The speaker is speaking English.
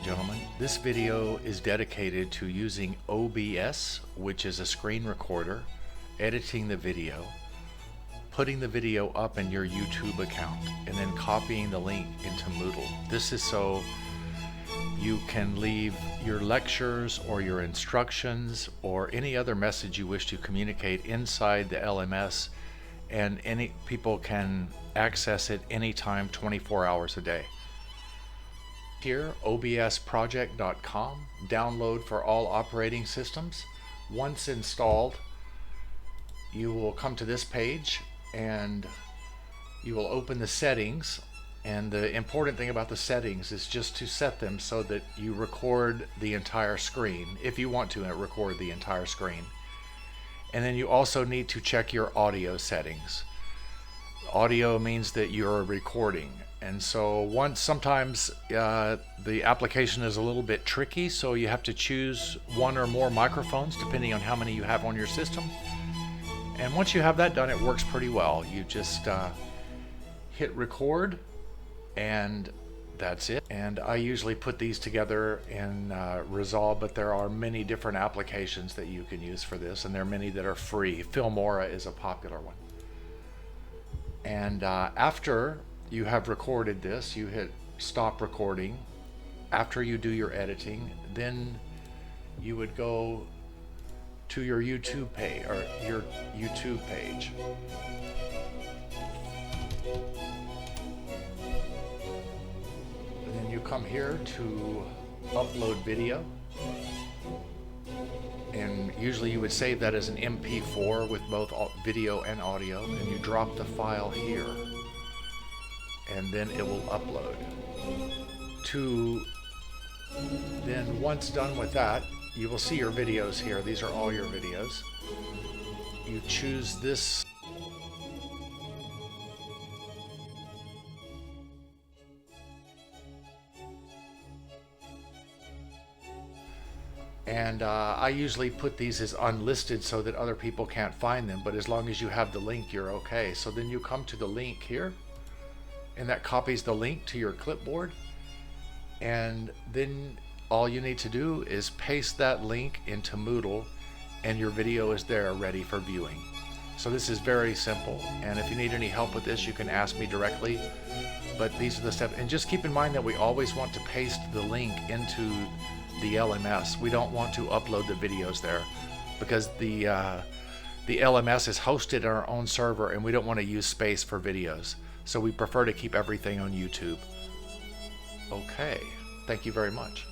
Gentlemen, this video is dedicated to using OBS, which is a screen recorder, editing the video, putting the video up in your YouTube account, and then copying the link into Moodle. This is so you can leave your lectures or your instructions or any other message you wish to communicate inside the LMS, and any people can access it anytime, 24 hours a day. Here, obsproject.com, download for all operating systems. Once installed, you will come to this page and you will open the settings. And the important thing about the settings is just to set them so that you record the entire screen, if you want to record the entire screen. And then you also need to check your audio settings. Audio means that you're recording. And so sometimes the application is a little bit tricky, so you have to choose one or more microphones depending on how many you have on your system. And once you have that done, it works pretty well. You just hit record, and that's it. And I usually put these together in Resolve, but there are many different applications that you can use for this, and there are many that are free. Filmora is a popular one. And after you have recorded this, you hit stop recording. After you do your editing, then you would go to your YouTube page, or your YouTube page. And then you come here to upload video. And usually you would save that as an MP4 with both video and audio, and you drop the file here, and then it will upload. Then once done with that, you will see your videos here. These are all your videos. You choose this. And I usually put these as unlisted so that other people can't find them, but as long as you have the link, you're okay. So then you come to the link here, and that copies the link to your clipboard. And then all you need to do is paste that link into Moodle, and your video is there ready for viewing. So this is very simple, and if you need any help with this, you can ask me directly. But these are the steps, and just keep in mind that we always want to paste the link into the LMS. We don't want to upload the videos there, because the LMS is hosted on our own server, and we don't want to use space for videos. So we prefer to keep everything on YouTube. Okay, thank you very much.